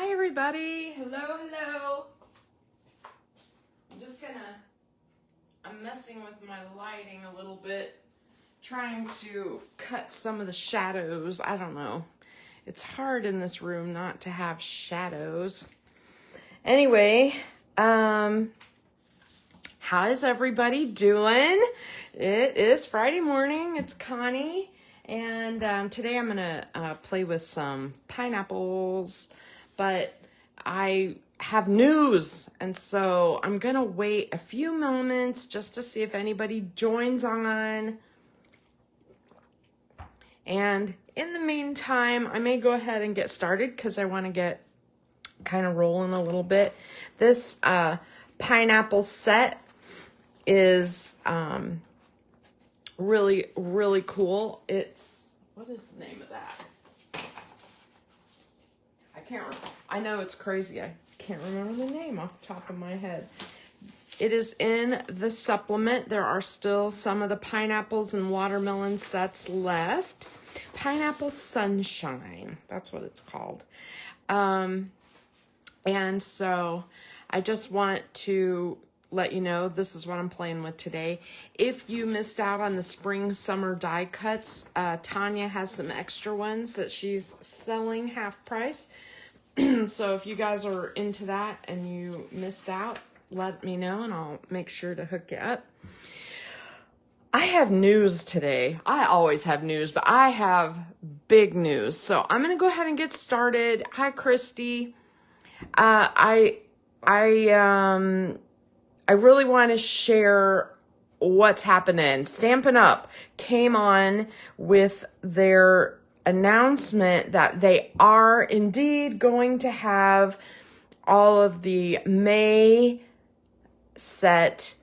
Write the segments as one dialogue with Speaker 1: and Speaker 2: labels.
Speaker 1: Hi everybody, hello. I'm messing with my lighting a little bit, trying to cut some of the shadows. I don't know. It's hard in this room not to have shadows. Anyway, how is everybody doing? It is Friday morning. It's Connie. And today I'm going to play with some pineapples, but I have news. And so I'm going to wait a few moments just to see if anybody joins on. And in the meantime, I may go ahead and get started because I want to get kind of rolling a little bit. This pineapple set is really cool. It's, what is the name of that? I know it's crazy. I can't remember the name off the top of my head. It is in the supplement. There are still some of the pineapples and watermelon sets left. Pineapple Sunshine, that's what it's called. And so I just want to let you know this is what I'm playing with today. If you missed out on the spring summer die cuts, Tanya has some extra ones that she's selling half price. So if you guys are into that and you missed out, let me know and I'll make sure to hook you up. I have news today. I always have news, but I have big news. So I'm going to go ahead and get started. Hi, Christy. I really want to share what's happening. Stampin' Up! Came on with their announcement that they are indeed going to have all of the May set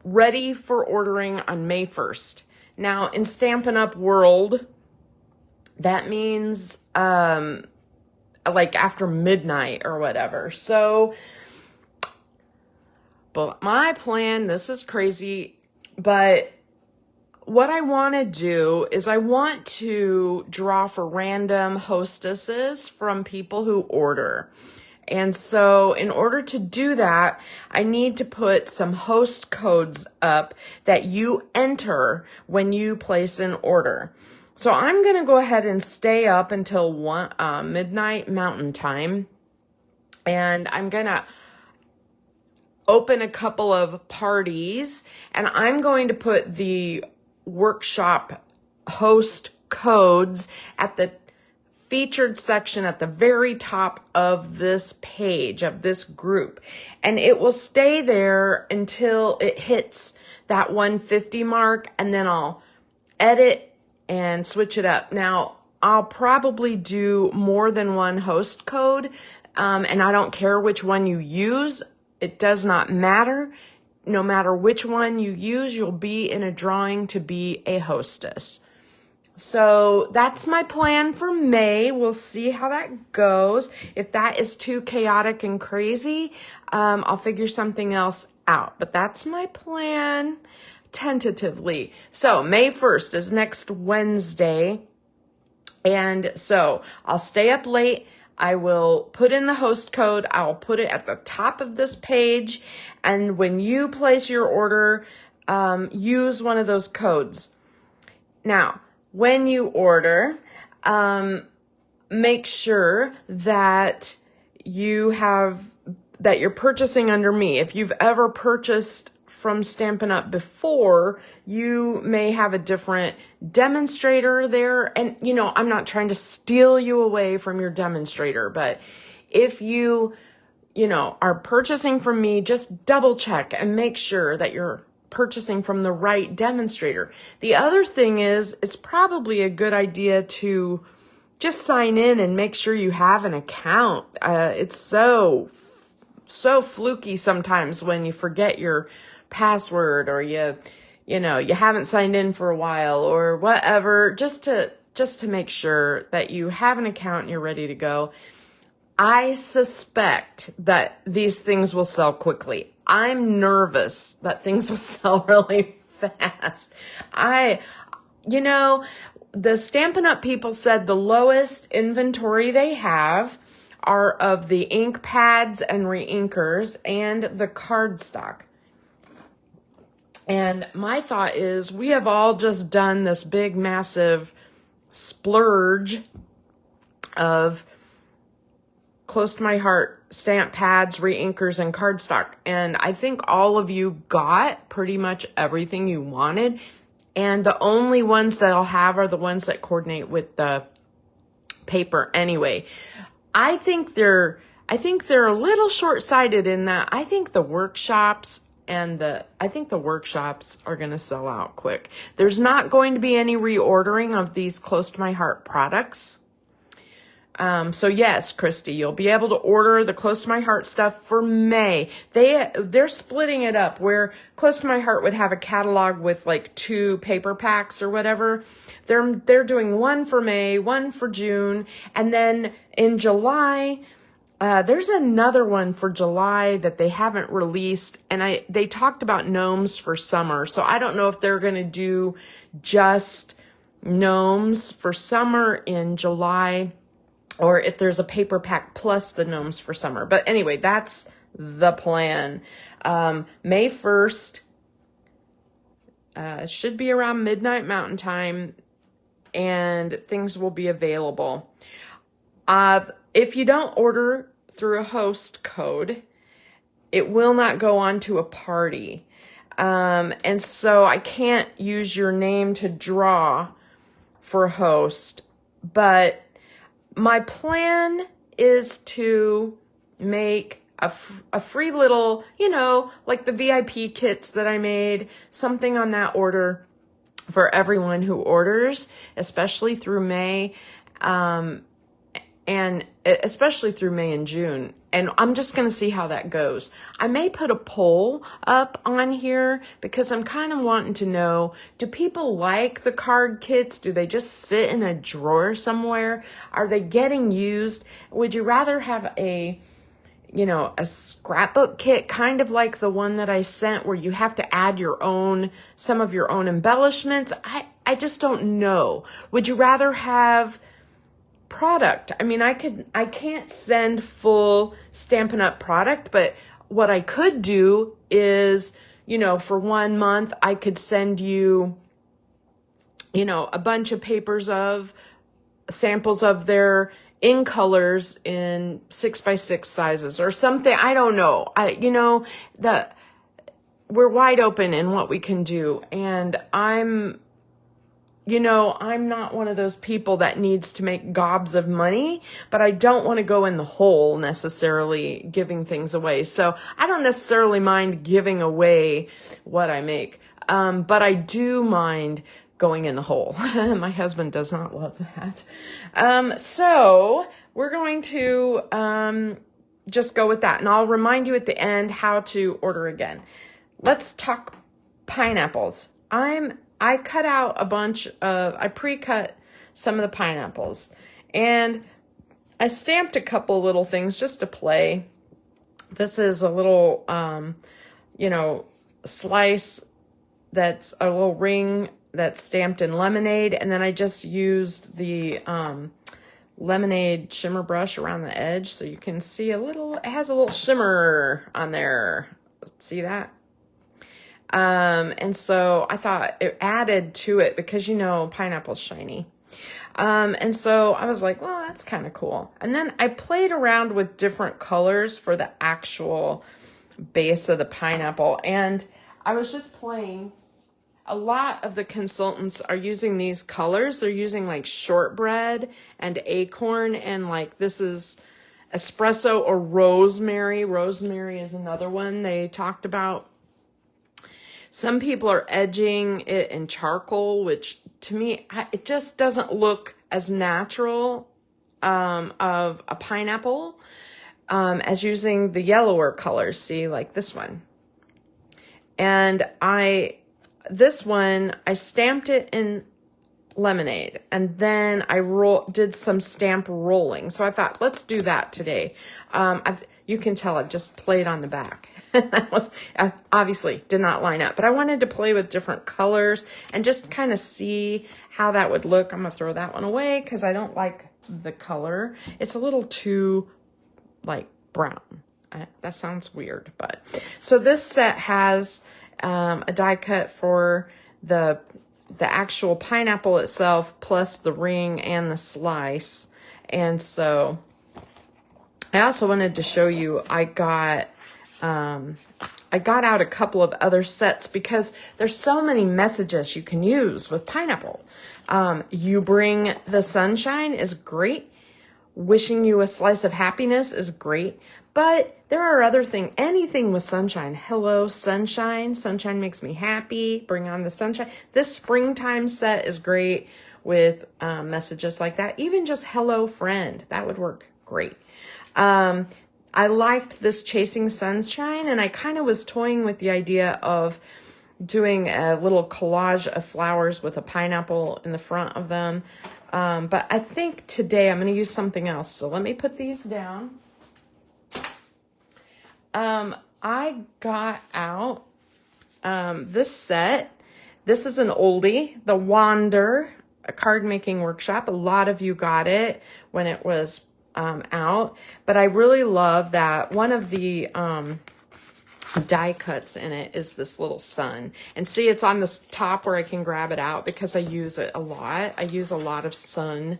Speaker 1: ready for ordering on May 1st. Now, in Stampin' Up! World, that means like after midnight or whatever. So, but my plan, this is crazy, but what I want to do is I want to draw for random hostesses from people who order. And so in order to do that, I need to put some host codes up that you enter when you place an order. So I'm going to go ahead and stay up until midnight Mountain Time. And I'm going to open a couple of parties. And I'm going to put the workshop host codes at the featured section at the very top of this page, of this group. And it will stay there until it hits that 150 mark. And then I'll edit and switch it up. Now, I'll probably do more than one host code, and I don't care which one you use. It does not matter. No matter which one you use, you'll be in a drawing to be a hostess. So that's my plan for May. We'll see how that goes. If that is too chaotic and crazy, I'll figure something else out. But that's my plan. Tentatively. So May 1st is next Wednesday. And so I'll stay up late. I will put in the host code. I'll put it at the top of this page. And when you place your order, use one of those codes. Now, when you order, make sure that you're purchasing under me. If you've ever purchased from Stampin' Up! Before, you may have a different demonstrator there. And, I'm not trying to steal you away from your demonstrator, but if you are purchasing from me, just double check and make sure that you're purchasing from the right demonstrator. The other thing is, it's probably a good idea to just sign in and make sure you have an account. It's so fluky sometimes when you forget your password or you haven't signed in for a while or whatever, just to make sure that you have an account and you're ready to go. I suspect that these things will sell quickly. I'm nervous that things will sell really fast. the Stampin' Up! People said the lowest inventory they have are of the ink pads and re-inkers and the cardstock. And my thought is we have all just done this big, massive splurge of close to my heart stamp pads, re-inkers, and cardstock. And I think all of you got pretty much everything you wanted. And the only ones that I'll have are the ones that coordinate with the paper anyway. I think they're a little short-sighted in that I think the workshops are going to sell out quick. There's not going to be any reordering of these close to my heart products. So yes, Christy, you'll be able to order the close to my heart stuff for May. They're splitting it up where close to my heart would have a catalog with like 2 paper packs or whatever. They're doing one for May, one for June, and then in July, there's another one for July that they haven't released, and they talked about gnomes for summer. So I don't know if they're going to do just gnomes for summer in July, or if there's a paper pack plus the gnomes for summer. But anyway, that's the plan. May 1st should be around midnight Mountain Time, and things will be available. If you don't order through a host code, it will not go on to a party. And so I can't use your name to draw for a host, but my plan is to make a free little, like the VIP kits that I made, something on that order for everyone who orders, especially through May, and especially through May and June. And I'm just going to see how that goes. I may put a poll up on here because I'm kind of wanting to know, do people like the card kits? Do they just sit in a drawer somewhere? Are they getting used? Would you rather have a scrapbook kit, kind of like the one that I sent where you have to add some of your own embellishments? I just don't know. Would you rather have product? I mean, I can't send full Stampin' Up! Product, but what I could do is, for 1 month, I could send you, a bunch of papers of samples of their in colors in 6x6 sizes or something. I don't know. We're wide open in what we can do. And I'm not one of those people that needs to make gobs of money, but I don't want to go in the hole necessarily giving things away. So I don't necessarily mind giving away what I make. But I do mind going in the hole. My husband does not love that. So we're going to just go with that. And I'll remind you at the end how to order again. Let's talk pineapples. I cut out I pre-cut some of the pineapples, and I stamped a couple little things just to play. This is a little, slice that's a little ring that's stamped in lemonade, and then I just used the lemonade shimmer brush around the edge so you can see it has a little shimmer on there. See that? And so I thought it added to it because, pineapple's shiny. And so I was like, well, that's kind of cool. And then I played around with different colors for the actual base of the pineapple. And I was just playing. A lot of the consultants are using these colors. They're using like shortbread and acorn, and like this is espresso or rosemary. Rosemary is another one they talked about. Some people are edging it in charcoal, which to me, it just doesn't look as natural of a pineapple as using the yellower colors. See, like this one. And this one, I stamped it in lemonade, and then I did some stamp rolling. So I thought, let's do that today. You can tell I've just played on the back. I obviously did not line up, but I wanted to play with different colors and just kind of see how that would look. I'm gonna throw that one away because I don't like the color. It's a little too like brown. That sounds weird, but so this set has a die cut for the actual pineapple itself, plus the ring and the slice. And so I also wanted to show you, I got out a couple of other sets because there's so many messages you can use with pineapple. You bring the sunshine is great. Wishing you a slice of happiness is great. But there are other things, anything with sunshine. Hello, sunshine. Sunshine makes me happy. Bring on the sunshine. This springtime set is great with messages like that. Even just hello, friend. That would work great. I liked this Chasing Sunshine, and I kind of was toying with the idea of doing a little collage of flowers with a pineapple in the front of them. But I think today I'm going to use something else. So let me put these down. I got out this set. This is an oldie, the Wander, a card making workshop. A lot of you got it when it was out, but I really love that one of the die cuts in it is this little sun. And see, it's on this top where I can grab it out because I use it a lot. I use a lot of sending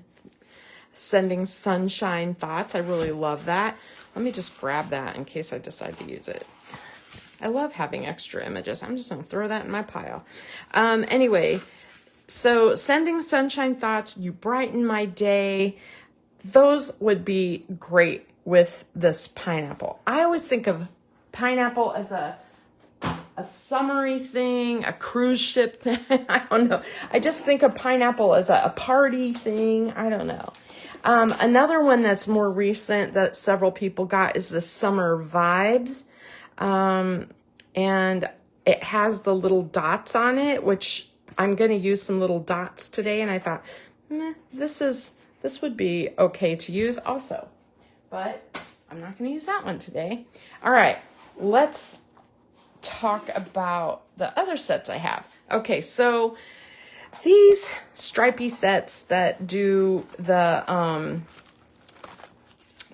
Speaker 1: sunshine thoughts. I really love that. Let me just grab that in case I decide to use it. I love having extra images. I'm just going to throw that in my pile. Anyway, so sending sunshine thoughts, you brighten my day. Those would be great with this pineapple. I always think of pineapple as a summery thing, a cruise ship thing. I don't know. I just think of pineapple as a party thing. I don't know. Another one that's more recent that several people got is the Summer Vibes. And it has the little dots on it, which I'm going to use some little dots today. And I thought, this would be okay to use also, but I'm not going to use that one today. All right, let's talk about the other sets I have. Okay, so these stripy sets that do the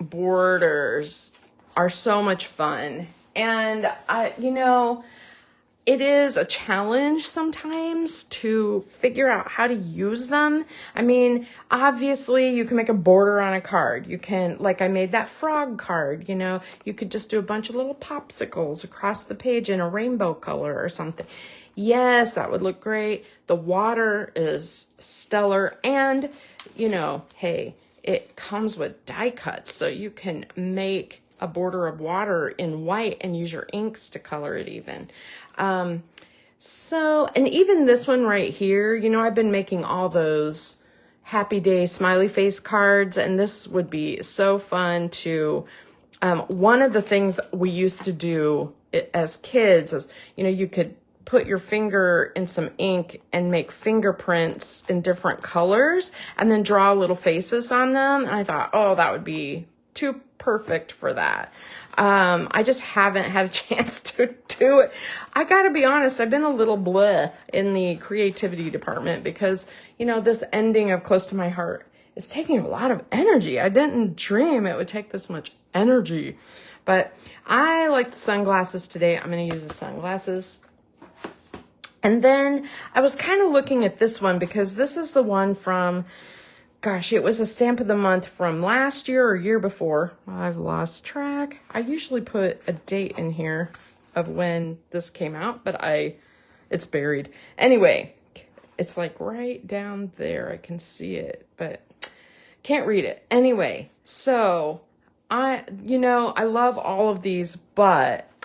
Speaker 1: borders are so much fun. And it is a challenge sometimes to figure out how to use them. I mean, obviously you can make a border on a card. You can, like I made that frog card, you could just do a bunch of little popsicles across the page in a rainbow color or something. Yes, that would look great. The water is stellar. And, hey, it comes with die cuts. So you can make a border of water in white and use your inks to color it even. And even this one right here, I've been making all those happy day smiley face cards, and this would be so fun to, one of the things we used to do as kids is, you could put your finger in some ink and make fingerprints in different colors and then draw little faces on them. And I thought, oh, that would be too perfect for that. I just haven't had a chance to do it. I gotta be honest, I've been a little bleh in the creativity department because, this ending of Close to My Heart is taking a lot of energy. I didn't dream it would take this much energy, but I like the sunglasses today. I'm gonna use the sunglasses. And then I was kind of looking at this one because this is the one from, gosh, it was a stamp of the month from last year or year before. I've lost track. I usually put a date in here of when this came out, but it's buried. Anyway, it's like right down there. I can see it, but can't read it. Anyway, so I love all of these,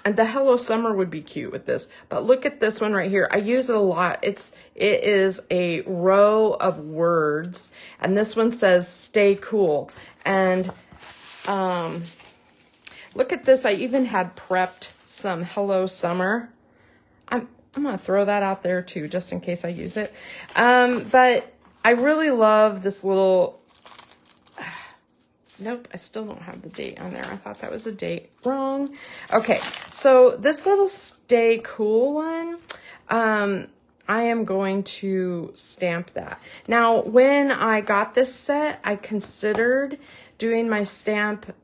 Speaker 1: and the Hello Summer would be cute with this, but look at this one right here. I use it a lot. It is a row of words, and this one says stay cool. And look at this. I even had prepped some Hello Summer. I'm gonna throw that out there too, just in case I use it. But I really love this little Nope, I still don't have the date on there. I thought that was a date. Wrong. Okay, so this little Stay Cool one, I am going to stamp that. Now, when I got this set, I considered doing my stamp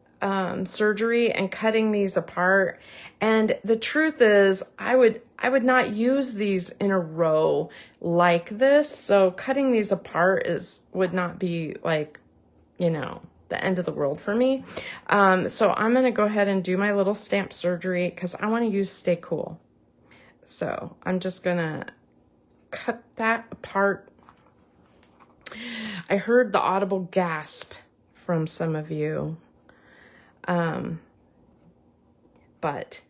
Speaker 1: surgery and cutting these apart. And the truth is, I would not use these in a row like this. So cutting these apart would not be like, you know, the end of the world for me. So I'm going to go ahead and do my little stamp surgery because I want to use Stay Cool. So I'm just going to cut that apart. I heard the audible gasp from some of you. But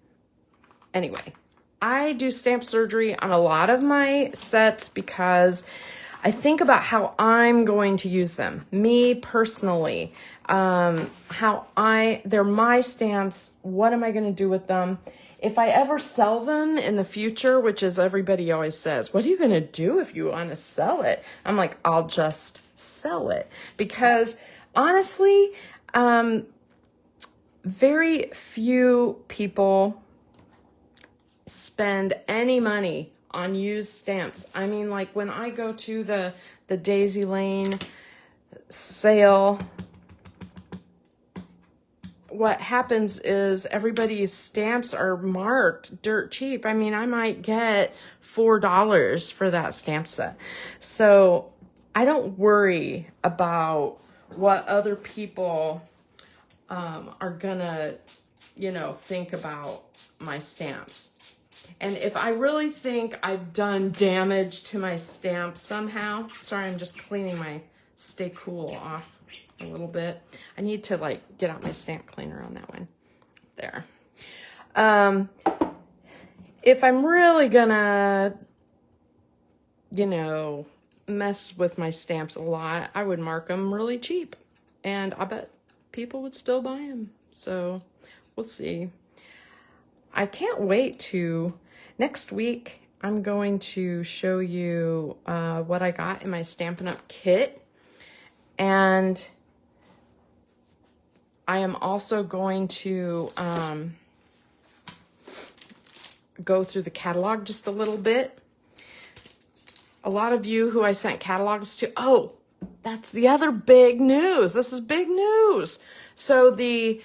Speaker 1: anyway, I do stamp surgery on a lot of my sets because I think about how I'm going to use them. Me personally, they're my stamps. What am I going to do with them? If I ever sell them in the future, which is everybody always says, what are you going to do if you want to sell it? I'm like, I'll just sell it. Because honestly, very few people spend any money on used stamps. I mean, like when I go to the Daisy Lane sale, what happens is everybody's stamps are marked dirt cheap. I mean, I might get $4 for that stamp set. So I don't worry about what other people are gonna, you know, think about my stamps. And if I really think I've done damage to my stamp somehow, sorry, I'm just cleaning my Stay Cool off a little bit. I need to like get out my stamp cleaner on that one. There. If I'm really gonna, you know, mess with my stamps a lot, I would mark them really cheap. And I bet people would still buy them. So we'll see. I can't wait to, next week, I'm going to show you what I got in my Stampin' Up! Kit. And I am also going to go through the catalog just a little bit. A lot of you who I sent catalogs to, oh, that's the other big news. This is big news. So the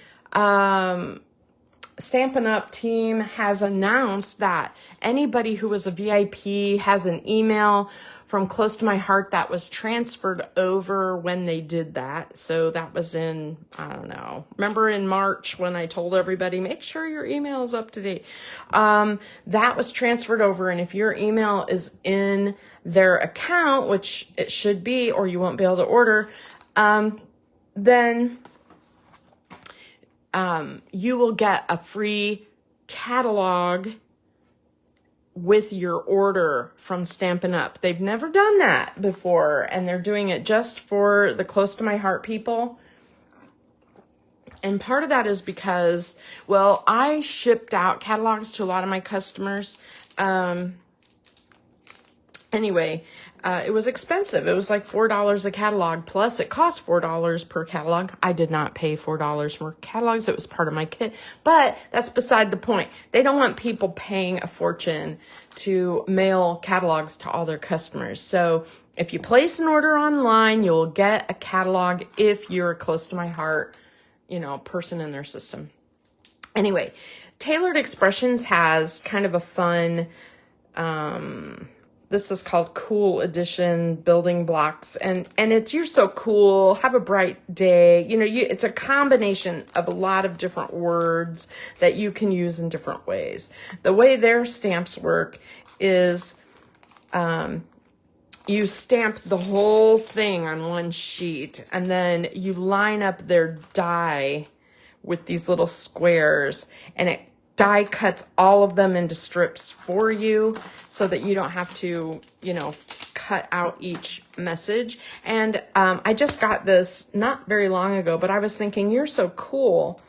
Speaker 1: Stampin' Up! Team has announced that anybody who was a VIP has an email from Close to My Heart that was transferred over when they did that. So that was in, I don't know, remember in March when I told everybody, make sure your email is up to date. That was transferred over, and if your email is in their account, which it should be, or you won't be able to order, then you will get a free catalog with your order from Stampin' Up. They've never done that before, and they're doing it just for the Close to My Heart people. And part of that is because, well, I shipped out catalogs to a lot of my customers. Anyway, it was expensive. It was like $4 a catalog, plus it cost $4 per catalog. I did not pay $4 for catalogs. It was part of my kit, but that's beside the point. They don't want people paying a fortune to mail catalogs to all their customers. So if you place an order online, you'll get a catalog if you're a Close to My Heart, you know, person in their system. Anyway, Tailored Expressions has kind of a fun, this is called Cool Edition Building Blocks. And it's You're So Cool, Have a Bright Day. You know, it's a combination of a lot of different words that you can use in different ways. The way their stamps work is you stamp the whole thing on one sheet, and then you line up their die with these little squares, and it die cuts all of them into strips for you so that you don't have to, you know, cut out each message. And I just got this not very long ago, but I was thinking, You're So Cool,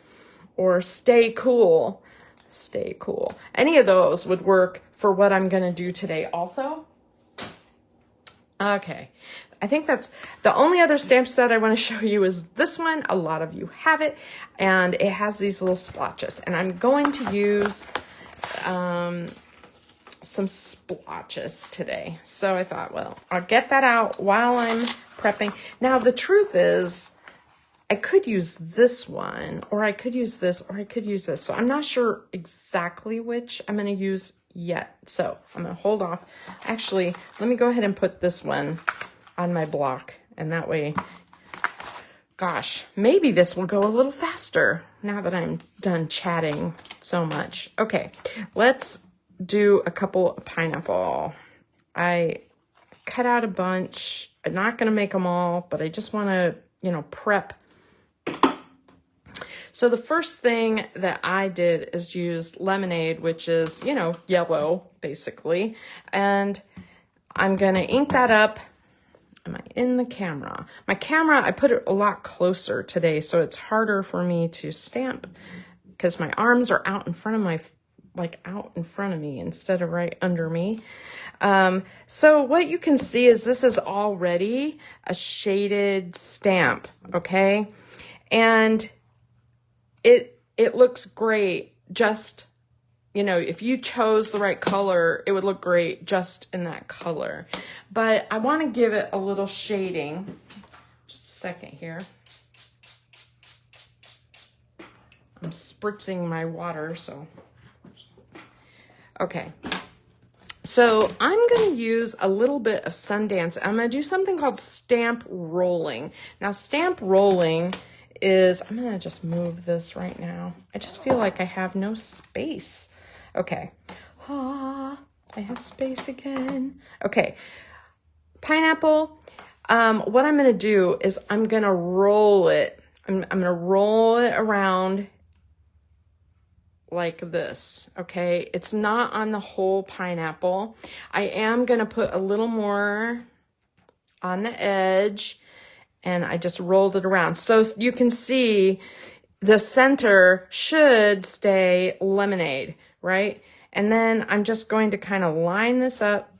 Speaker 1: or Stay Cool. Stay Cool. Any of those would work for what I'm going to do today also. Okay. I think that's the only other stamp set I want to show you is this one. A lot of you have it, and it has these little splotches, and I'm going to use some splotches today. So I thought, well, I'll get that out while I'm prepping. Now, the truth is, I could use this one, or I could use this, or I could use this. So I'm not sure exactly which I'm going to use yet. So I'm going to hold off. Actually, let me go ahead and put this one on my block. And that way, gosh, maybe this will go a little faster now that I'm done chatting so much. Okay, let's do a couple of pineapple. I cut out a bunch. I'm not going to make them all, but I just want to, you know, prep. So the first thing that I did is use lemonade, which is, you know, yellow, basically. And I'm going to ink that up. Am I in the camera? My camera, I put it a lot closer today, so it's harder for me to stamp because my arms are out in front of my, like out in front of me instead of right under me. So what you can see is this is already a shaded stamp, okay? And it looks great just, you know, if you chose the right color, it would look great just in that color. But I want to give it a little shading. Just a second here. I'm spritzing my water, so. Okay. So I'm going to use a little bit of Sundance. I'm going to do something called stamp rolling. Now, stamp rolling is, I'm going to just move this right now. I just feel like I have no space. Okay. I have space again. Okay. Pineapple. What I'm going to do is I'm going to roll it. I'm going to roll it around like this. Okay. It's not on the whole pineapple. I am going to put a little more on the edge, and I just rolled it around. So you can see the center should stay lemonade, right? And then I'm just going to kind of line this up.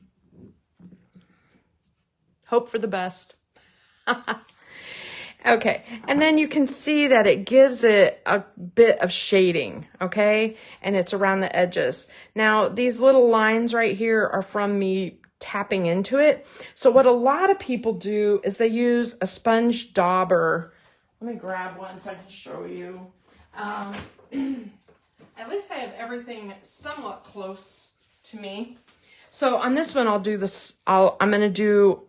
Speaker 1: Hope for the best. Okay, and then you can see that it gives it a bit of shading, okay? And it's around the edges. Now, these little lines right here are from me tapping into it. So what a lot of people do is they use a sponge dauber. Let me grab one so I can show you. At least I have everything somewhat close to me. So on this one, I'll do this. I'm going to do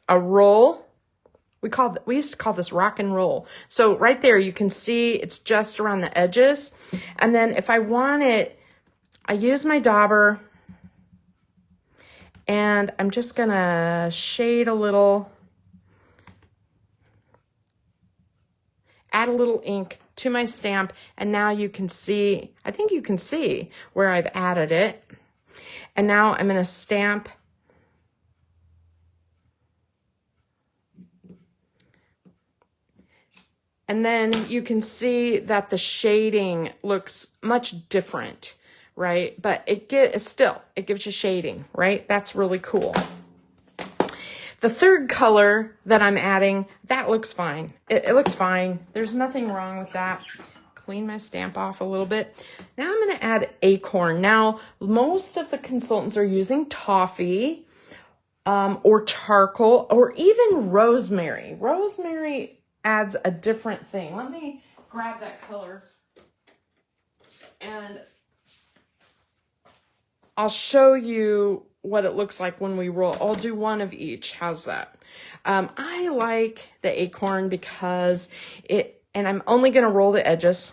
Speaker 1: a roll. We used to call this rock and roll. So right there, you can see it's just around the edges. And then if I want it, I use my dauber, and I'm just gonna shade a little, add a little ink to my stamp, and now you can see, I think you can see where I've added it. And now I'm gonna stamp. And then you can see that the shading looks much different, right? But it gives you shading, right? That's really cool. The third color that I'm adding, that looks fine. It looks fine. There's nothing wrong with that. Clean my stamp off a little bit. Now I'm going to add acorn. Now, most of the consultants are using toffee or charcoal or even rosemary. Rosemary adds a different thing. Let me grab that color and I'll show you what it looks like when we roll. I'll do one of each. How's that? I like the acorn because and I'm only going to roll the edges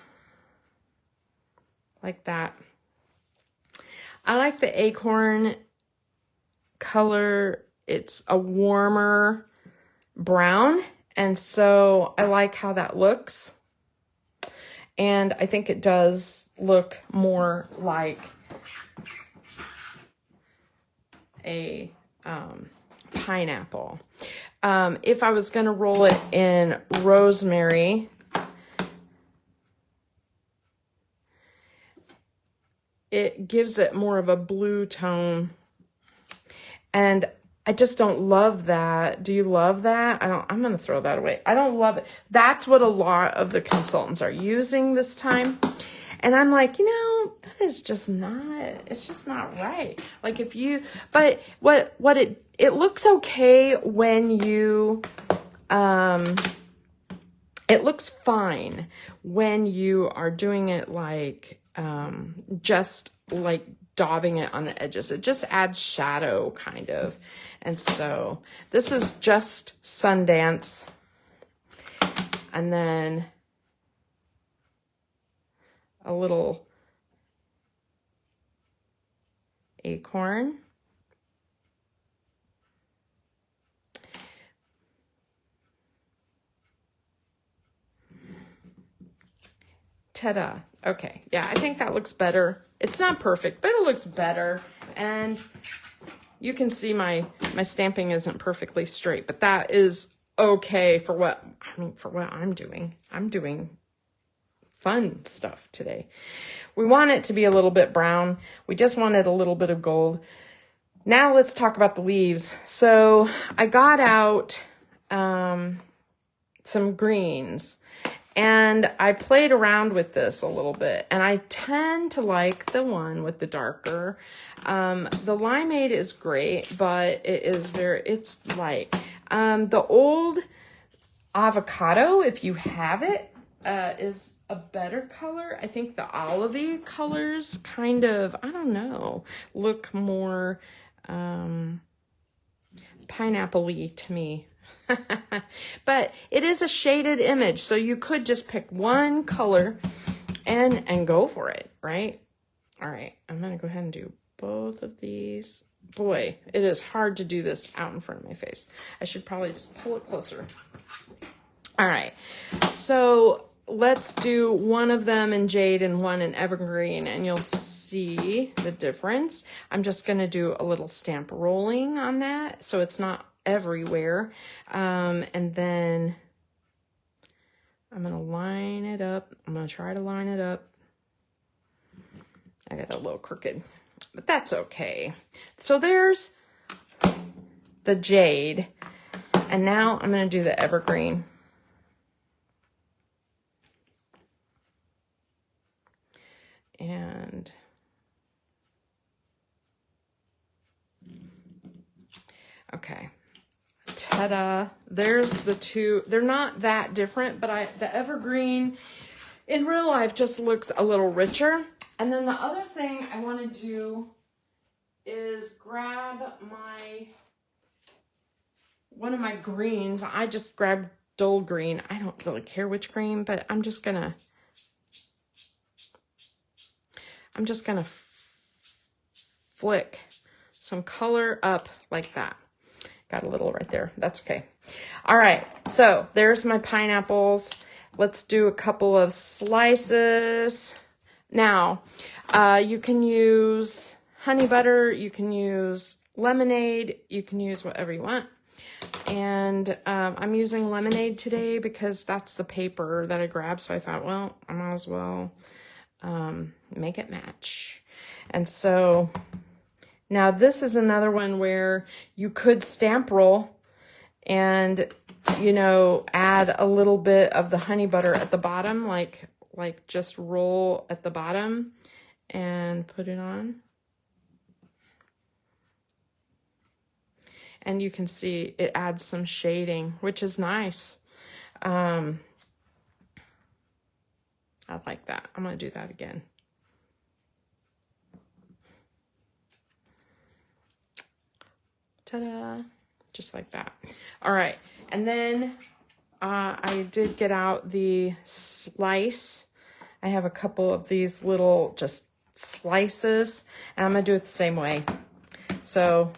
Speaker 1: like that. I like the acorn color. It's a warmer brown, and so I like how that looks. And I think it does look more like a pineapple. If I was going to roll it in rosemary, it gives it more of a blue tone. And I just don't love that. Do you love that? I'm going to throw that away. I don't love it. That's what a lot of the consultants are using this time. And I'm like, that is just not, it's just not right. Like if you, but what it looks okay when you, it looks fine when you are doing it like, just like daubing it on the edges. It just adds shadow kind of. And so this is just Sundance. And then a little acorn. Ta-da. Okay. Yeah, I think that looks better. It's not perfect, but it looks better. And you can see my stamping isn't perfectly straight, but that is okay for what I'm doing. I'm doing fun stuff today. We want it to be a little bit brown. We just wanted a little bit of gold. Now let's talk about the leaves. So I got out some greens and I played around with this a little bit, and I tend to like the one with the darker. The limeade is great, but it's light. The old avocado, if you have it, is a better color. I think the olivey colors kind of, I don't know, look more pineapple-y to me. But it is a shaded image, so you could just pick one color and go for it, right? All right, I'm gonna go ahead and do both of these. Boy, it is hard to do this out in front of my face. I should probably just pull it closer. All right, so let's do one of them in jade and one in evergreen, and you'll see the difference. I'm just gonna do a little stamp rolling on that so it's not everywhere. And then I'm gonna line it up. I'm gonna try to line it up. I got a little crooked, but that's okay. So there's the jade, and now I'm gonna do the evergreen. And okay. Ta-da. There's the two. They're not that different, but the evergreen in real life just looks a little richer. And then the other thing I want to do is grab one of my greens. I just grabbed dull green. I don't really care which green, but I'm just gonna flick some color up like that. Got a little right there. That's okay. All right. So there's my pineapples. Let's do a couple of slices. Now, you can use honey butter. You can use lemonade. You can use whatever you want. And I'm using lemonade today because that's the paper that I grabbed. So I thought, well, I might as well make it match. And so now this is another one where you could stamp roll and, add a little bit of the honey butter at the bottom, like just roll at the bottom and put it on. And you can see it adds some shading, which is nice. I like that. I'm going to do that again. Ta-da! Just like that. All right. And then I did get out the slice. I have a couple of these little just slices, and I'm going to do it the same way. So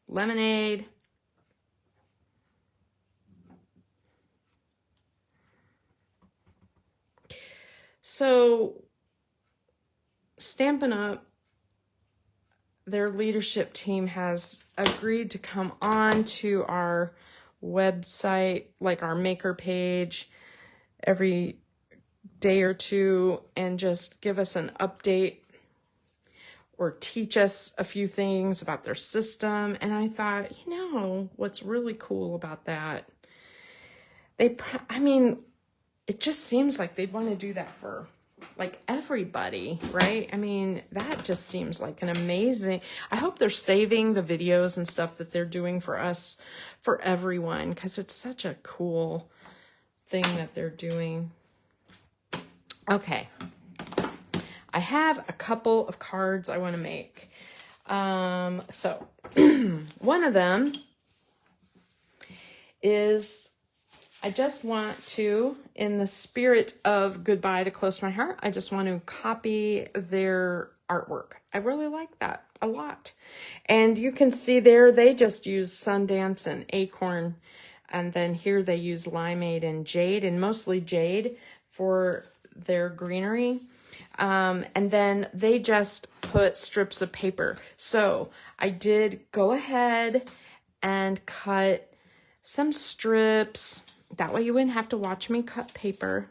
Speaker 1: lemonade. So Stampin' Up, their leadership team has agreed to come on to our website, like our maker page, every day or two and just give us an update or teach us a few things about their system. And I thought, you know, what's really cool about that? I mean, it just seems like they'd want to do that for like everybody, right? I mean, that just seems like an amazing, I hope they're saving the videos and stuff that they're doing for us, for everyone, because it's such a cool thing that they're doing. Okay. I have a couple of cards I want to make. So one of them is, I just want to, in the spirit of Goodbye to Close My Heart, I just want to copy their artwork. I really like that a lot. And you can see there, they just use Sundance and Acorn. And then here they use Limeade and Jade, and mostly Jade for their greenery. And then they just put strips of paper. So I did go ahead and cut some strips. That way you wouldn't have to watch me cut paper.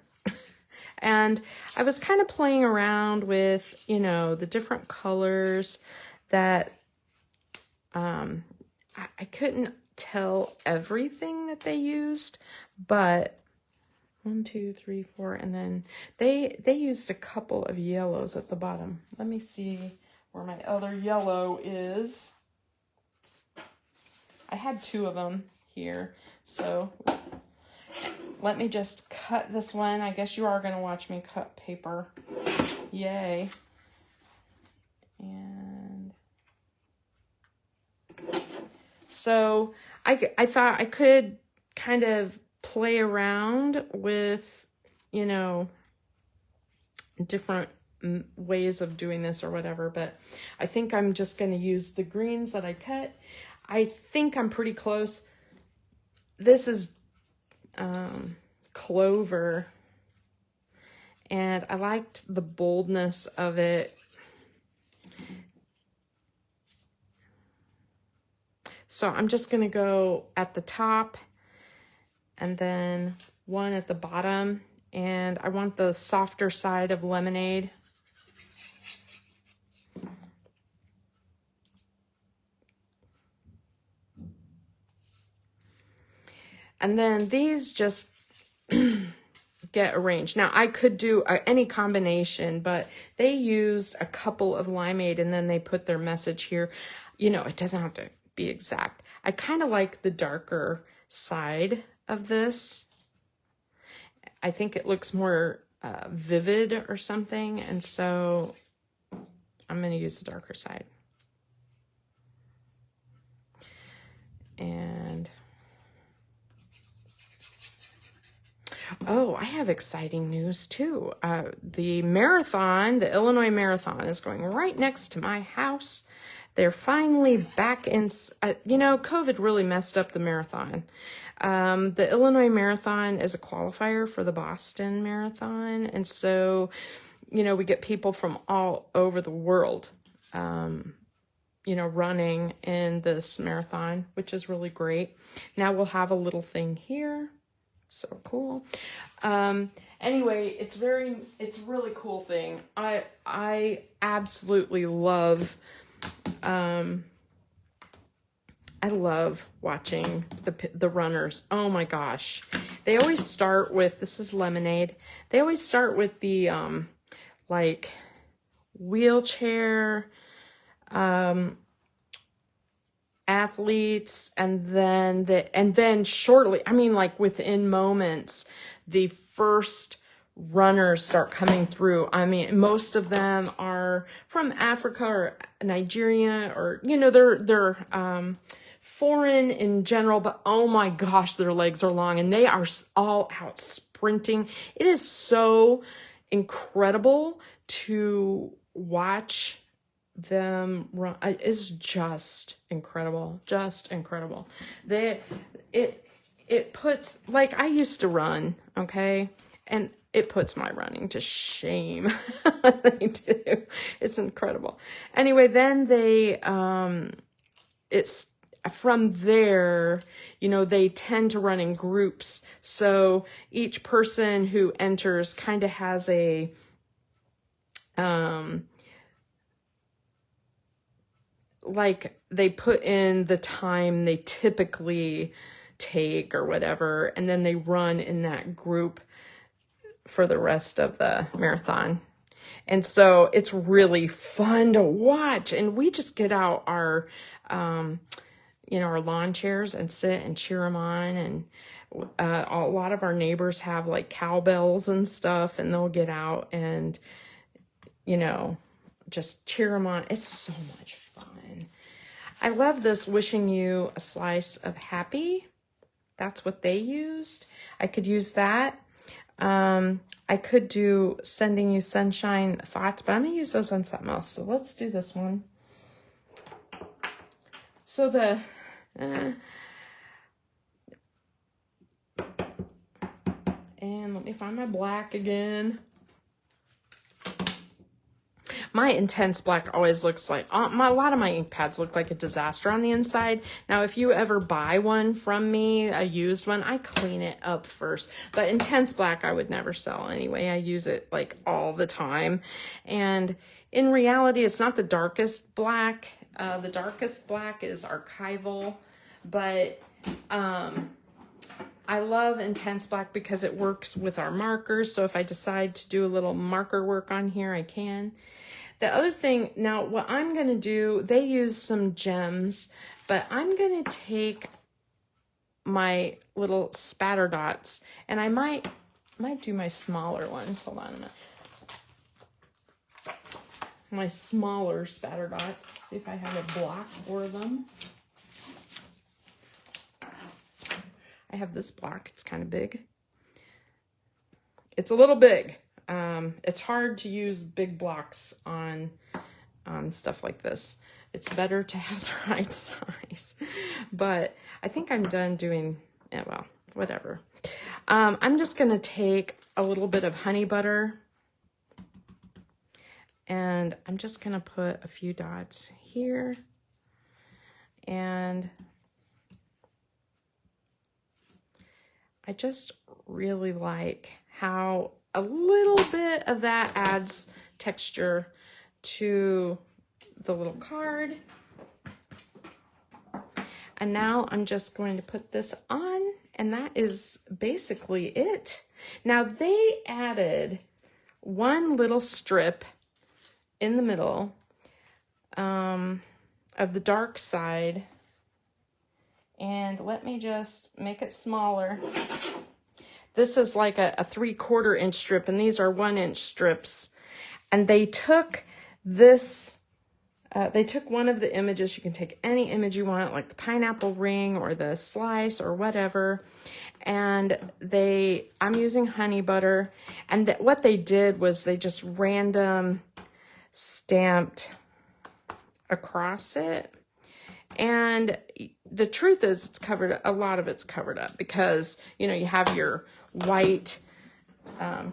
Speaker 1: And I was kind of playing around with, you know, the different colors that I couldn't tell everything that they used, but 1, 2, 3, 4, and then they used a couple of yellows at the bottom. Let me see where my other yellow is. I had 2 of them here, so let me just cut this one. I guess you are going to watch me cut paper. Yay. And so I thought I could kind of play around with, you know, different ways of doing this or whatever, but I think I'm just going to use the greens that I cut. I think I'm pretty close. This is clover, and I liked the boldness of it. So I'm just going to go at the top and then one at the bottom, and I want the softer side of Lemonade. And then these just get arranged. Now I could do any combination, but they used a couple of Limeade and then they put their message here. You know, it doesn't have to be exact. I kind of like the darker side of this. I think it looks more vivid or something, and so I'm going to use the darker side. And oh, I have exciting news too. The marathon, the Illinois Marathon, is going right next to my house. They're finally back in, you know, COVID really messed up the marathon. The Illinois Marathon is a qualifier for the Boston Marathon. And so, you know, we get people from all over the world, you know, running in this marathon, which is really great. Now we'll have a little thing here. So cool. Anyway, it's a really cool thing. I absolutely love, I love watching the runners. Oh my gosh. They always start with, this is Lemonade. They always start with the, like wheelchair, athletes, and then shortly, I mean, like within moments, the first runners start coming through. I mean, most of them are from Africa or Nigeria, or, you know, they're foreign in general, but oh my gosh, their legs are long and they are all out sprinting. It is so incredible to watch them run. It's just incredible, just incredible. It puts, like, I used to run, okay, and it puts my running to shame. They do. It's incredible. Anyway, then they it's from there, you know, they tend to run in groups, so each person who enters kind of has a like they put in the time they typically take or whatever, and then they run in that group for the rest of the marathon. And so it's really fun to watch. And we just get out our, our lawn chairs and sit and cheer them on. And a lot of our neighbors have like cowbells and stuff, and they'll get out and, just cheer them on. It's so much fun. I love this wishing you a slice of happy. That's what they used. I could use that. I could do sending you sunshine thoughts, but I'm going to use those on something else. So let's do this one. So and let me find my black again. My intense black always looks like, a lot of my ink pads look like a disaster on the inside. Now, if you ever buy one from me, a used one, I clean it up first. But intense black, I would never sell anyway. I use it like all the time. And in reality, it's not the darkest black. The darkest black is archival. But I love intense black because it works with our markers. So if I decide to do a little marker work on here, I can. The other thing, now what I'm going to do, they use some gems, but I'm going to take my little spatter dots, and I might do my smaller ones. Hold on a minute. My smaller spatter dots. See if I have a block for them. I have this block. It's kind of big. It's a little big. It's hard to use big blocks on stuff like this. It's better to have the right size. But I think I'm done doing, well, whatever. I'm just going to take a little bit of honey butter, and I'm just going to put a few dots here. And I just really like how a little bit of that adds texture to the little card. And now I'm just going to put this on, and that is basically it. Now they added one little strip in the middle of the dark side, and let me just make it smaller. This is like a 3/4 inch strip, and these are 1 inch strips. And they took this, they took one of the images. You can take any image you want, like the pineapple ring or the slice or whatever. And I'm using honey butter. And what they did was they just random stamped across it. And the truth is, a lot of it's covered up because, you have your white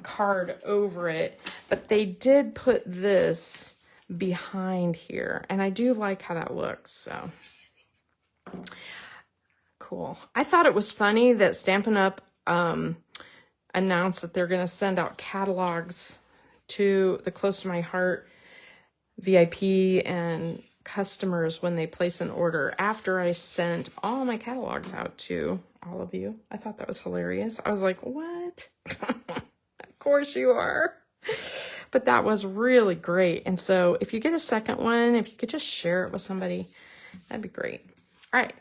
Speaker 1: card over it, but they did put this behind here, and I do like how that looks. So cool. I thought it was funny that Stampin' Up! Announced that they're going to send out catalogs to the Close to My Heart VIP and customers when they place an order after I sent all my catalogs out to all of you. I thought that was hilarious. I was like, what? Of course you are. But that was really great. And so if you get a second one, if you could just share it with somebody, that'd be great. All right,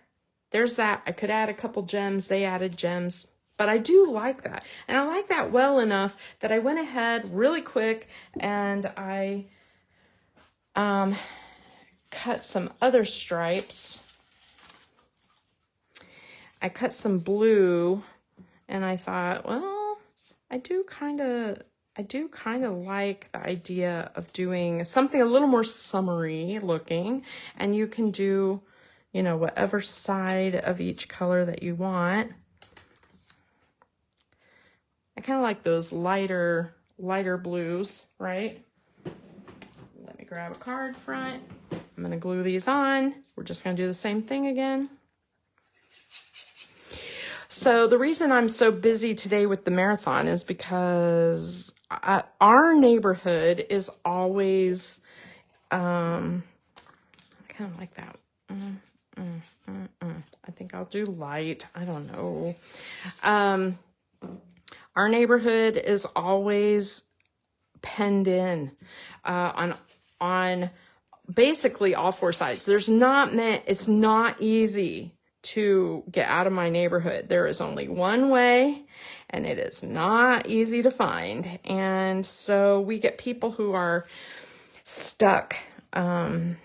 Speaker 1: there's that. I could add a couple gems. They added gems, but I do like that. And I like that well enough that I went ahead really quick and I cut some other stripes. I cut some blue, and I thought, well, I do kind of like the idea of doing something a little more summery looking, and you can do, whatever side of each color that you want. I kind of like those lighter blues, right? Let me grab a card front. I'm going to glue these on. We're just going to do the same thing again. So the reason I'm so busy today with the marathon is because our neighborhood is always kind kind of like that. I think I'll do light. I don't know. Our neighborhood is always penned in on basically all four sides. It's not easy to get out of my neighborhood. There is only one way, and it is not easy to find. And so we get people who are stuck in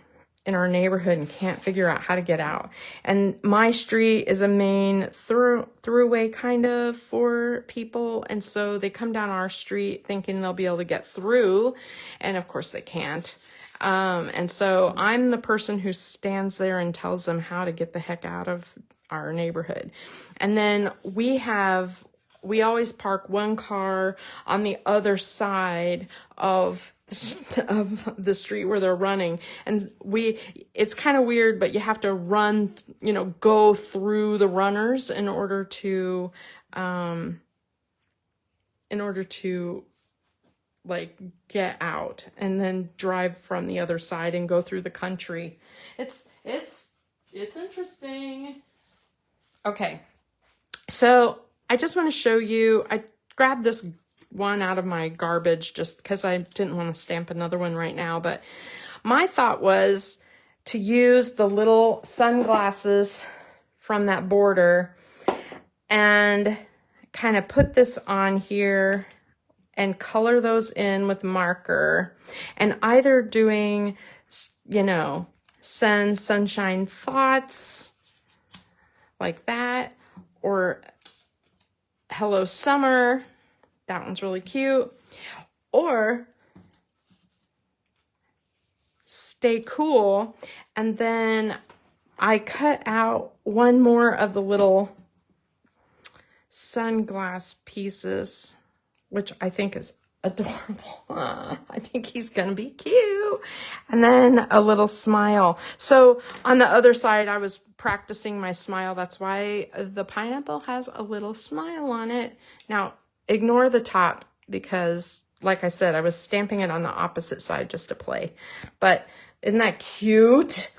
Speaker 1: our neighborhood and can't figure out how to get out. And my street is a main throughway kind of for people. And so they come down our street thinking they'll be able to get through. And of course they can't. And so I'm the person who stands there and tells them how to get the heck out of our neighborhood. And then we always park one car on the other side of the street where they're running. And it's kind of weird, but you have to run, go through the runners in order to like get out, and then drive from the other side and go through the country. It's interesting. Okay. So I just want to show you, I grabbed this one out of my garbage just because I didn't want to stamp another one right now. But my thought was to use the little sunglasses from that border and kind of put this on here and color those in with marker, and either doing, send sunshine thoughts like that, or hello summer. That one's really cute. Or stay cool. And then I cut out one more of the little sunglass pieces, which I think is adorable. I think he's gonna be cute. And then a little smile. So on the other side, I was practicing my smile. That's why the pineapple has a little smile on it. Now, ignore the top because, like I said, I was stamping it on the opposite side just to play. But isn't that cute?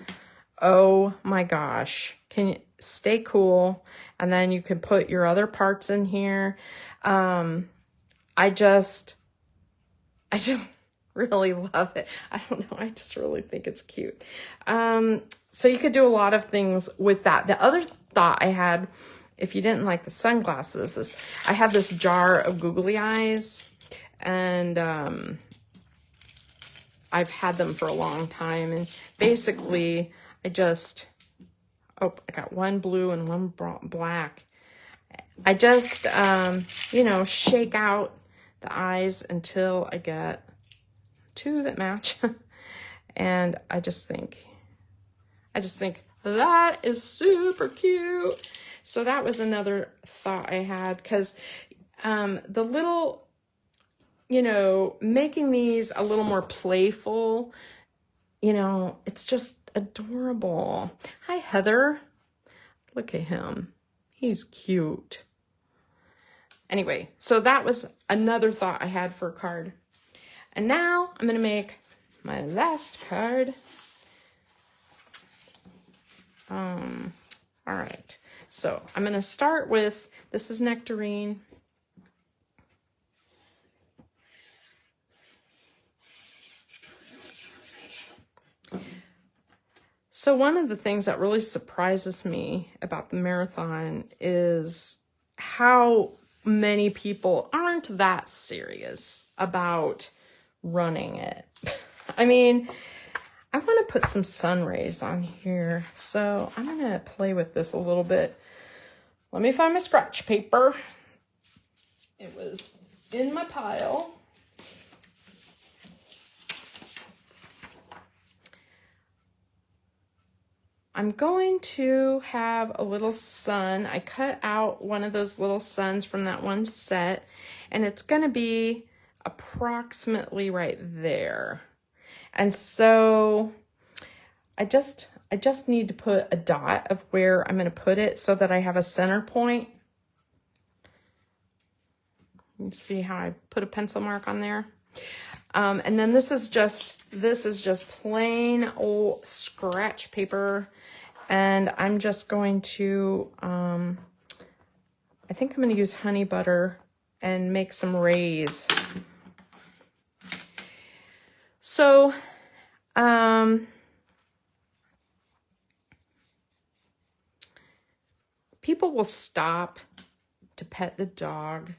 Speaker 1: Oh my gosh. Can you stay cool? And then you can put your other parts in here. I just really love it. I don't know. I just really think it's cute. So you could do a lot of things with that. The other thought I had, if you didn't like the sunglasses, is I have this jar of googly eyes, and I've had them for a long time. And basically I got one blue and one black. I just, shake out the eyes until I get two that match. And I just think that is super cute. So that was another thought I had, because the little, making these a little more playful, it's just adorable. Hi, Heather. Look at him. He's cute. Anyway, so that was another thought I had for a card. And now I'm going to make my last card. All right. So I'm going to start with, this is Nectarine. So one of the things that really surprises me about the marathon is how many people aren't that serious about running it. I mean, I want to put some sun rays on here, so I'm going to play with this a little bit. Let me find my scratch paper. It was in my pile. I'm going to have a little sun. I cut out one of those little suns from that one set, and it's going to be approximately right there. And so I just need to put a dot of where I'm going to put it so that I have a center point. You see how I put a pencil mark on there? And then this is just plain old scratch paper. And I'm just going to, I think I'm going to use honey butter and make some rays. So, people will stop to pet the dog.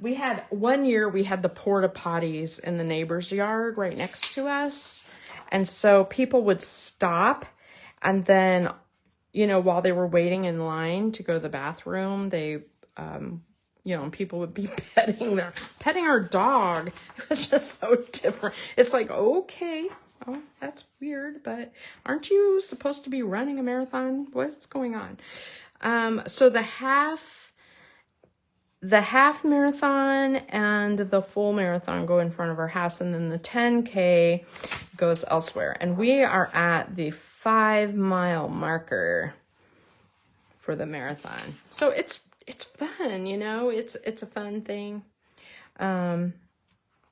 Speaker 1: We had one year, we had the porta potties in the neighbor's yard right next to us. And so people would stop, and then, you know, while they were waiting in line to go to the bathroom, they, you know, people would be petting our dog. It was just so different. It's like, okay, oh, that's weird, but aren't you supposed to be running a marathon? What's going on? So the half marathon and the full marathon go in front of our house, and then the 10K goes elsewhere. And we are at the 5-mile marker for the marathon. So it's fun, you know, it's a fun thing.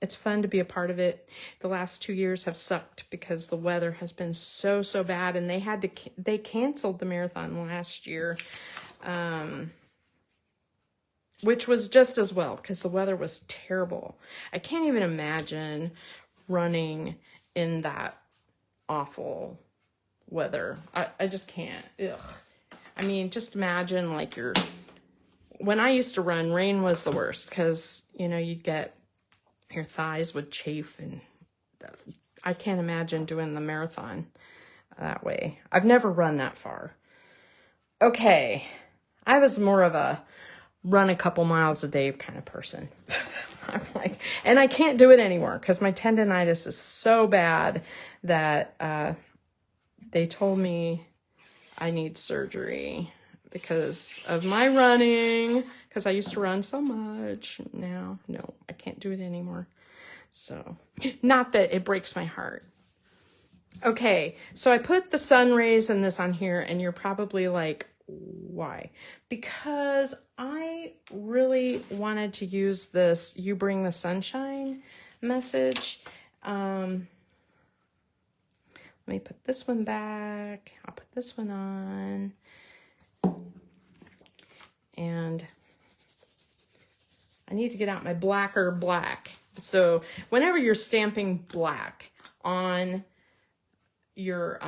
Speaker 1: It's fun to be a part of it. The last 2 years have sucked because the weather has been so bad, and they canceled the marathon last year. Which was just as well because the weather was terrible. I can't even imagine running in that awful weather. I just can't. Ugh. I mean, just imagine like when I used to run, rain was the worst because, you know, you'd get, your thighs would chafe, and I can't imagine doing the marathon that way. I've never run that far. Okay. I was more of a run a couple miles a day kind of person. I'm like, and I can't do it anymore because my tendonitis is so bad that they told me I need surgery because of my running, because I used to run so much. Now, no, I can't do it anymore. So, not that it breaks my heart. Okay, so I put the sun rays and this on here, and you're probably like, why? Because I really wanted to use this "You Bring the Sunshine" message. Let me put this one back. I'll put this one on. And I need to get out my blacker black. So whenever you're stamping black on your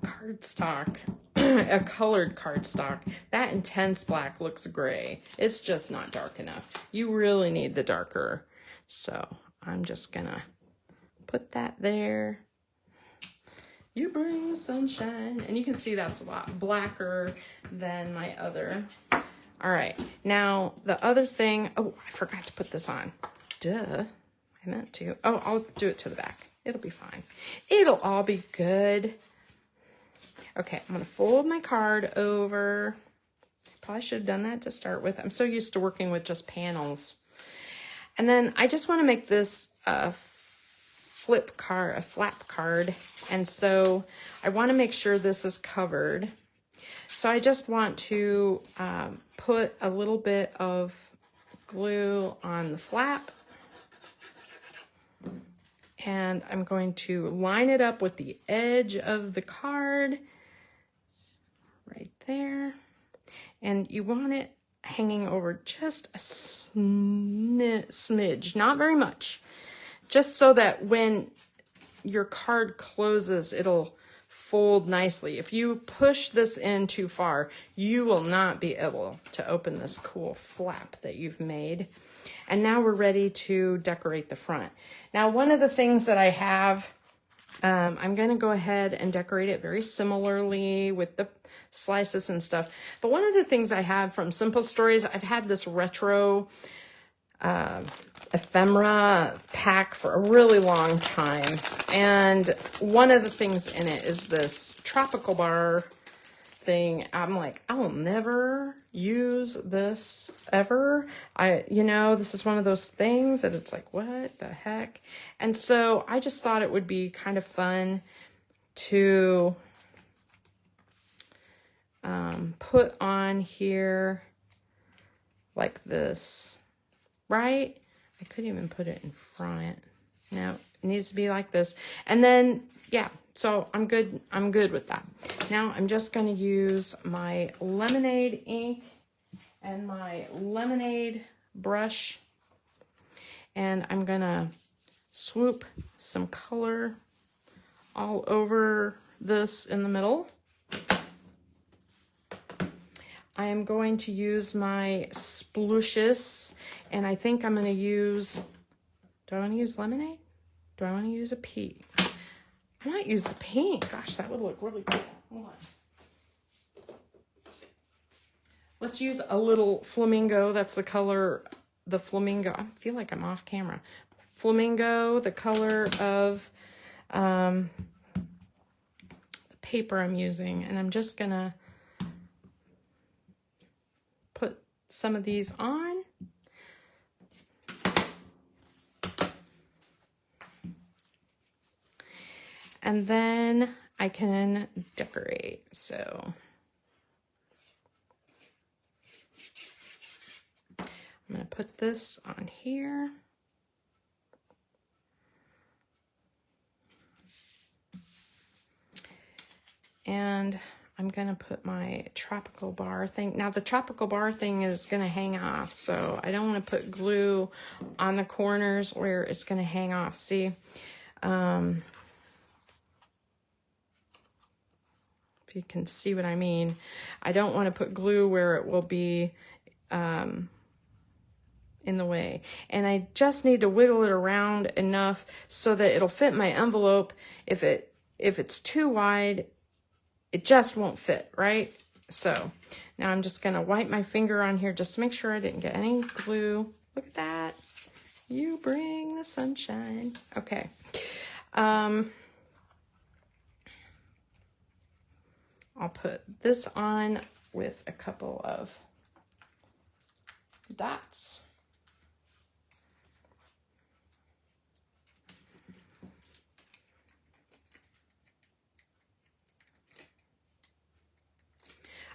Speaker 1: cardstock, a colored cardstock, that intense black looks gray. It's just not dark enough. You really need the darker. So I'm just gonna put that there. You bring the sunshine. And you can see that's a lot blacker than my other. All right, now the other thing, oh, I forgot to put this on. Duh, I meant to. Oh, I'll do it to the back. It'll be fine. It'll all be good. Okay, I'm gonna fold my card over. Probably should have done that to start with. I'm so used to working with just panels. And then I just wanna make this a flap card. And so I wanna make sure this is covered. So I just want to put a little bit of glue on the flap. And I'm going to line it up with the edge of the card right there. And you want it hanging over just a smidge, not very much, just so that when your card closes, it'll fold nicely. If you push this in too far, you will not be able to open this cool flap that you've made. And now we're ready to decorate the front. Now, one of the things that I have, I'm going to go ahead and decorate it very similarly with the slices and stuff. But one of the things I have from Simple Stories, I've had this retro ephemera pack for a really long time. And one of the things in it is this tropical bar thing. I'm like, I will never use this ever. This is one of those things that it's like, what the heck? And so I just thought it would be kind of fun to put on here like this right? I could even put it in front. No, it needs to be like this. And then, yeah, so I'm good with that. Now I'm just going to use my lemonade ink and my lemonade brush, and I'm going to swoop some color all over this in the middle. I am going to use my splooshes, and I think I'm going to use, do I want to use lemonade? Do I want to use a pea? I might use the pink. Gosh, that would look really cool. Hold on. Let's use a little flamingo. That's the color, the flamingo. I feel like I'm off camera. Flamingo, the color of the paper I'm using. And I'm just going to put some of these on. And then I can decorate. So I'm going to put this on here. And I'm going to put my tropical bar thing. Now the tropical bar thing is going to hang off. So I don't want to put glue on the corners where it's going to hang off. See, if you can see what I mean, I don't want to put glue where it will be in the way. And I just need to wiggle it around enough so that it'll fit my envelope. If it's too wide, it just won't fit, right? So now I'm just gonna wipe my finger on here just to make sure I didn't get any glue. Look at that. You bring the sunshine. Okay. I'll put this on with a couple of dots.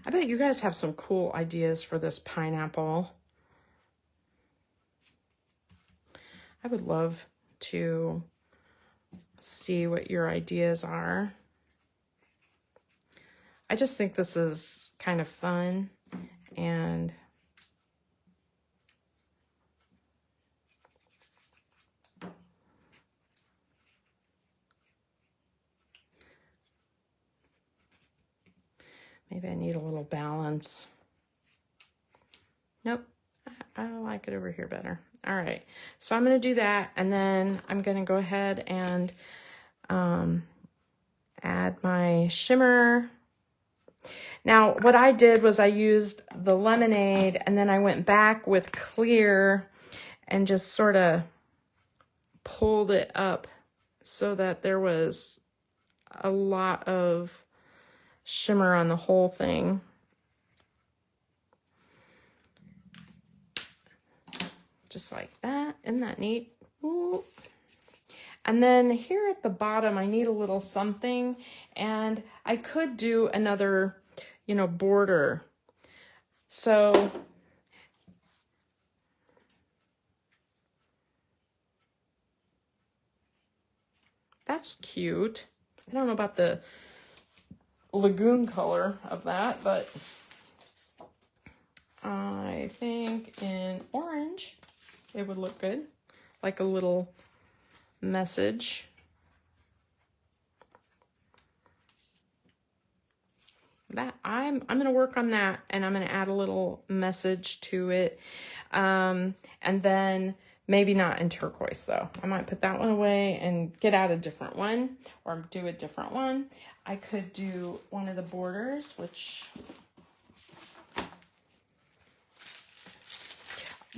Speaker 1: I bet you guys have some cool ideas for this pineapple. I would love to see what your ideas are. I just think this is kind of fun, and maybe I need a little balance. Nope, I like it over here better. All right, so I'm going to do that, and then I'm going to go ahead and add my shimmer. Now, what I did was I used the lemonade, and then I went back with clear and just sort of pulled it up so that there was a lot of shimmer on the whole thing. Just like that. Isn't that neat? Ooh. And then here at the bottom, I need a little something, and I could do another, you know, border. So that's cute. I don't know about the lagoon color of that, but I think in orange it would look good, like a little message. That I'm gonna work on that, and I'm gonna add a little message to it, and then maybe not in turquoise though. I might put that one away and get out a different one, or do a different one. I could do one of the borders, which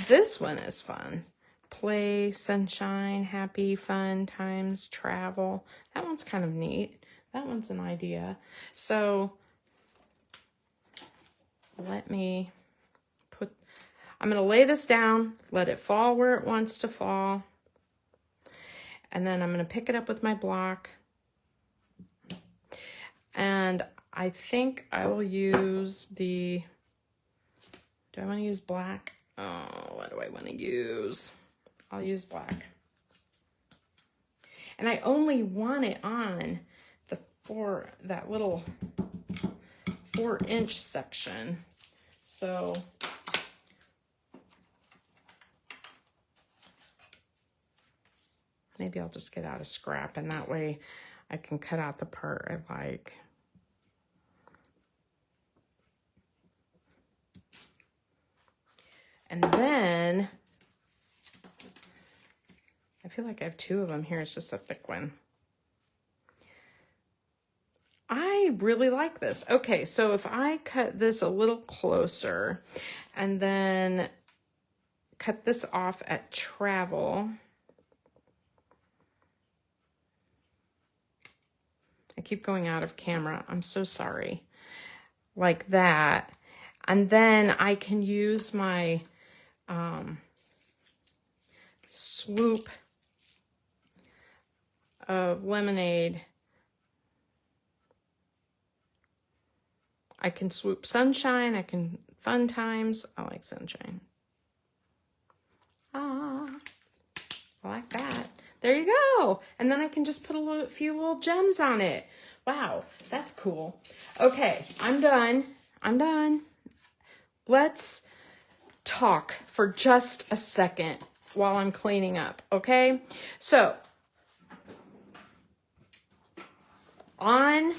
Speaker 1: this one is fun. Play, sunshine, happy, fun, times, travel. That one's kind of neat. That one's an idea. So let me put, I'm going to lay this down, let it fall where it wants to fall. And then I'm going to pick it up with my block. And I think I will use the, do I want to use black? Oh, what do I want to use? I'll use black. And I only want it on that little 4-inch section. So maybe I'll just get out a scrap, and that way I can cut out the part I like. And then I feel like I have 2 of them here. It's just a thick one. I really like this. Okay, so if I cut this a little closer and then cut this off at travel. I keep going out of camera. I'm so sorry. Like that. And then I can use my swoop of lemonade. I can swoop sunshine. I can fun times. I like sunshine. I like that. There you go. And then I can just put a few little gems on it. Wow, that's cool. Okay, I'm done. I'm done. Let's talk for just a second while I'm cleaning up, okay? So, on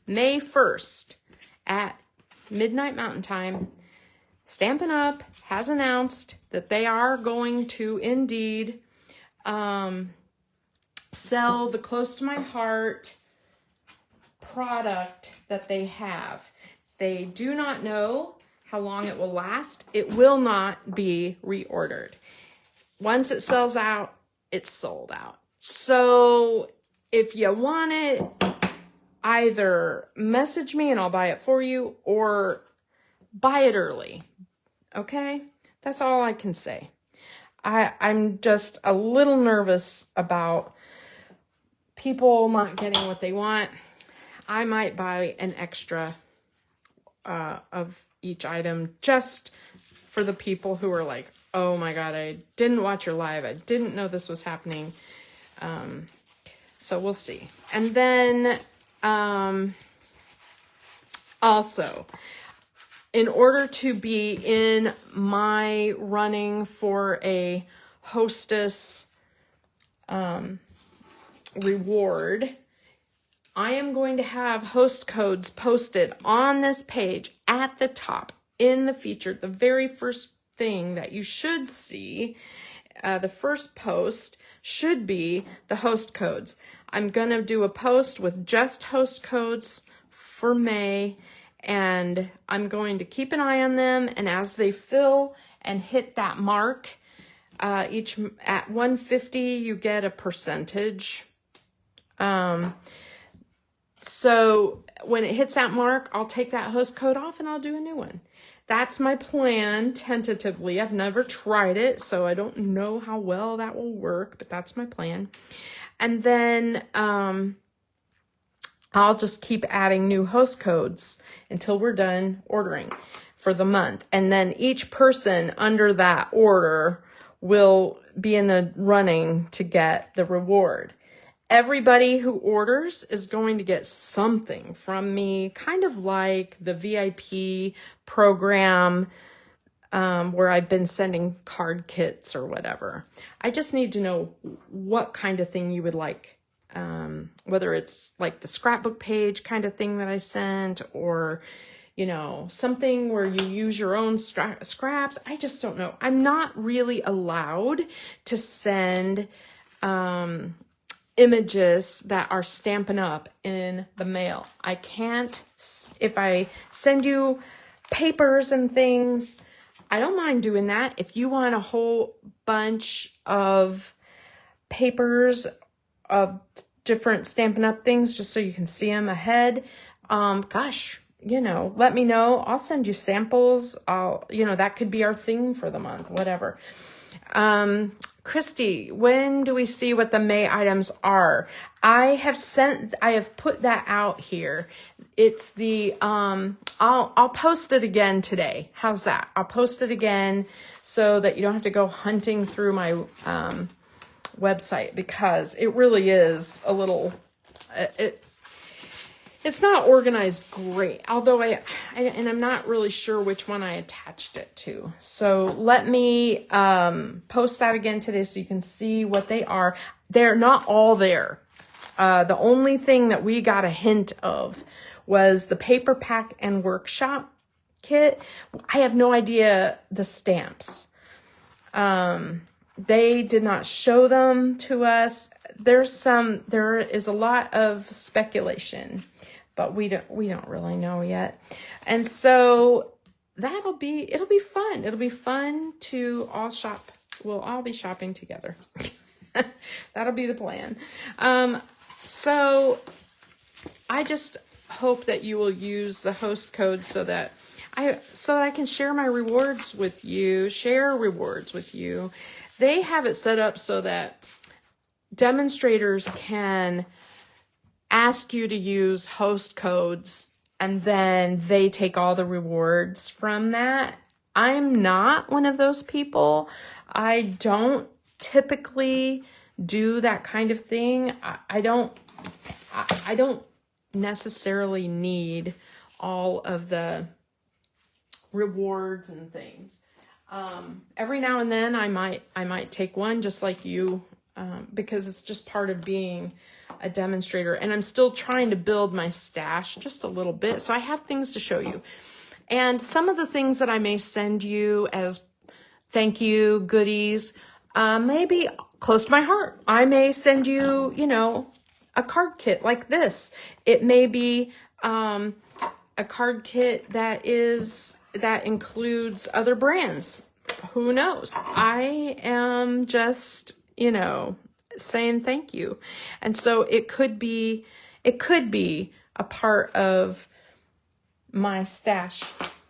Speaker 1: May 1st at midnight Mountain Time, Stampin' Up! Has announced that they are going to indeed sell the Close to My Heart product that they have. They do not know how long it will last. It will not be reordered. Once it sells out, it's sold out. So if you want it, either message me and I'll buy it for you, or buy it early. Okay? That's all I can say. I'm just a little nervous about people not getting what they want. I might buy an extra of each item just for the people who are like, oh my God, I didn't watch your live. I didn't know this was happening. So we'll see. And then also, in order to be in my running for a hostess reward, I am going to have host codes posted on this page at the top in the feature. The very first thing that you should see, the first post should be the host codes. I'm going to do a post with just host codes for May, and I'm going to keep an eye on them, and as they fill and hit that mark, each at 150 you get a percentage. So when it hits that mark, I'll take that host code off and I'll do a new one. That's my plan tentatively. I've never tried it, so I don't know how well that will work, but that's my plan. And then I'll just keep adding new host codes until we're done ordering for the month. And then each person under that order will be in the running to get the reward. Everybody who orders is going to get something from me, kind of like the VIP program where I've been sending card kits or whatever. I just need to know what kind of thing you would like, whether it's like the scrapbook page kind of thing that I sent, or, you know, something where you use your own scraps. I just don't know. I'm not really allowed to send images that are Stampin' Up! In the mail. I can't, if I send you papers and things, I don't mind doing that. If you want a whole bunch of papers of different Stampin' Up! Things just so you can see them ahead, gosh, you know, let me know. I'll send you samples. You know, that could be our thing for the month, whatever. Christy, when do we see what the May items are? I have put that out here. It's the, I'll post it again today. How's that? I'll post it again so that you don't have to go hunting through my, website, because it really is a little, it's not organized great, although and I'm not really sure which one I attached it to. So let me post that again today so you can see what they are. They're not all there. The only thing that we got a hint of was the paper pack and workshop kit. I have no idea the stamps. They did not show them to us. There is a lot of speculation, but we don't really know yet. And so it'll be fun. It'll be fun to all shop. We'll all be shopping together. That'll be the plan. So I just hope that you will use the host code so that I can share my rewards with you, They have it set up so that demonstrators can ask you to use host codes, and then they take all the rewards from that. I'm not one of those people. I don't typically do that kind of thing. I don't necessarily need all of the rewards and things. Every now and then I might take one, just like you, because it's just part of being a demonstrator, and I'm still trying to build my stash just a little bit. So I have things to show you, and some of the things that I may send you as thank you goodies, maybe close to my heart. I may send you, a card kit like this. It may be, a card kit that includes other brands. Who knows? I am just, saying thank you. And so it could be a part of my stash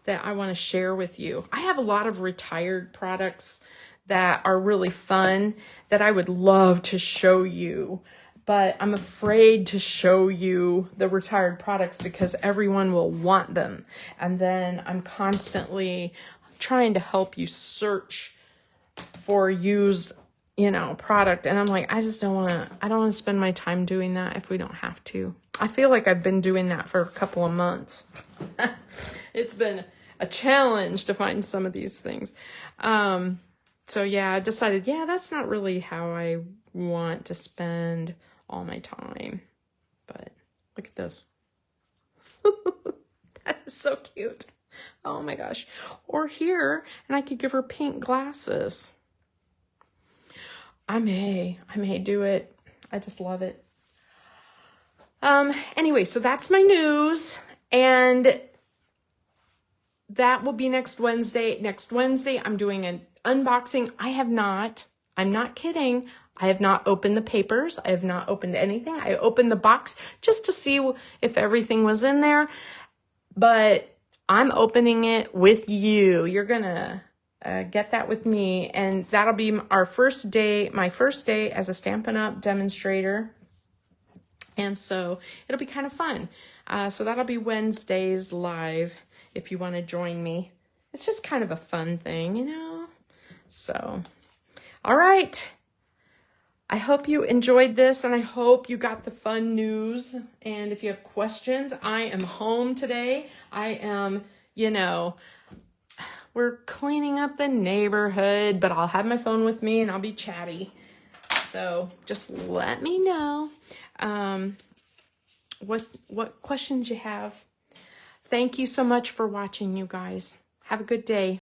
Speaker 1: that I want to share with you. I have a lot of retired products that are really fun that I would love to show you, but I'm afraid to show you the retired products because everyone will want them. And then I'm constantly trying to help you search for used, product. And I'm like, I don't want to spend my time doing that if we don't have to. I feel like I've been doing that for a couple of months. It's been a challenge to find some of these things. So yeah, I decided, that's not really how I want to spend all my time. But look at this. That is so cute. Oh my gosh. Or here, and I could give her pink glasses. I may do it. I just love it. Anyway, so that's my news, and that will be next Wednesday. Next Wednesday, I'm doing an unboxing. I'm not kidding. I have not opened the papers. I have not opened anything. I opened the box just to see if everything was in there, but I'm opening it with you. You're gonna get that with me, and that'll be my first day as a Stampin' Up! Demonstrator. And so it'll be kind of fun. So that'll be Wednesdays live if you want to join me. It's just kind of a fun thing, So, all right. I hope you enjoyed this, and I hope you got the fun news. And if you have questions, I am home today. I am, we're cleaning up the neighborhood, but I'll have my phone with me and I'll be chatty. So just let me know what questions you have. Thank you so much for watching, you guys. Have a good day.